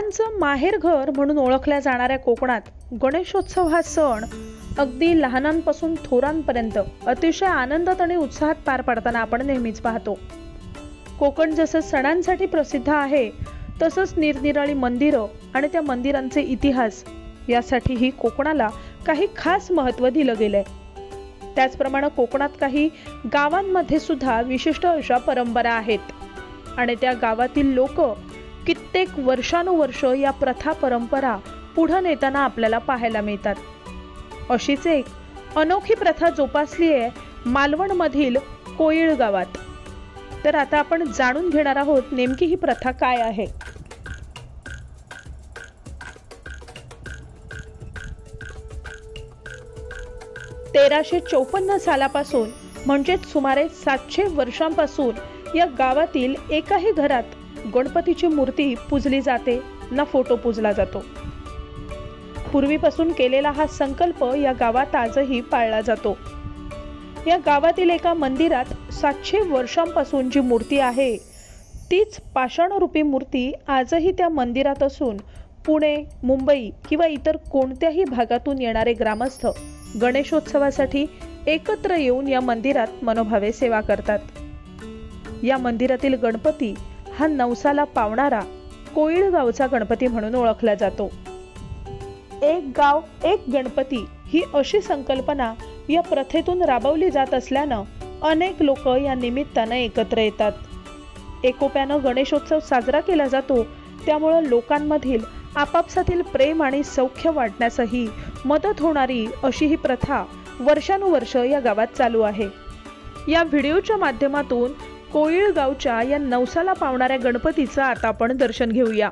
सणांचं माहेरघर म्हणून ओळखल्या जाणाऱ्या कोकणात गणेशोत्सव हा सण अगदी लहानांपासून थोरांपर्यंत अतिशय आनंदात आणि उत्साहात पार पडताना आपण नेहमीच पाहतो। कोकण जसं सणांसाठी प्रसिद्ध आहे तसंच निरनिराळी मंदिरं आणि त्या मंदिरांचे इतिहास यासाठीही कोकणाला काही खास महत्त्व दिलं गेलंय। त्याचप्रमाणे कोकणात काही गावांमध्ये सुद्धा विशिष्ट अशा परंपरा आहेत आणि त्या गावातील लोक कित्येक वर्षानुवर्ष या प्रथा परंपरा पुढे नेताना आपल्याला पाहायला मिळतात। अशीच एक अनोखी प्रथा जोपासली आहे मालवण मधील कोयिळ गावात। तर आता आपण जाणून घेणार आहोत नेमकी ही प्रथा काय आहे। तेराशे 54 सालापासून म्हणजेच सुमारे 700 वर्षांपासून या गावातील एकाही घरात गणपतीची मूर्ती पूजली जाते ना फोटो पूजला जातो। पूर्वीपासून केलेला हा संकल्प या गावात आजही पाळला जातो। या गावातील एका मंदिरात 700 वर्षांपासून जी मूर्ती आहे तीच पाषाणरूपी मूर्ती आजही त्या मंदिरात असून पुणे, मुंबई किंवा इतर कोणत्याही भागातून येणारे ग्रामस्थ गणेशोत्सवासाठी एकत्र येऊन या मंदिरात मनोभावे सेवा करतात। या मंदिरातील गणपती हा नवसाला पावणारा कोयिळ गावचा गणपती म्हणून ओळखला जातो। एक गाव एक गणपती ही अशी संकल्पना या प्रथेतून राबवली जात असल्यानं अनेक लोक या निमित्ताने एकत्र येतात। एकोप्यानं गणेशोत्सव साजरा केला जातो, त्यामुळे लोकांमधील आपापसातील प्रेम आणि सौख्य वाढण्यासही मदत होणारी अशी ही प्रथा वर्षानुवर्ष या गावात चालू आहे। या व्हिडिओच्या माध्यमातून कोयिळ गावच्या या नवसाला पावणाऱ्या गणपतीचं आता आपण दर्शन घेऊया।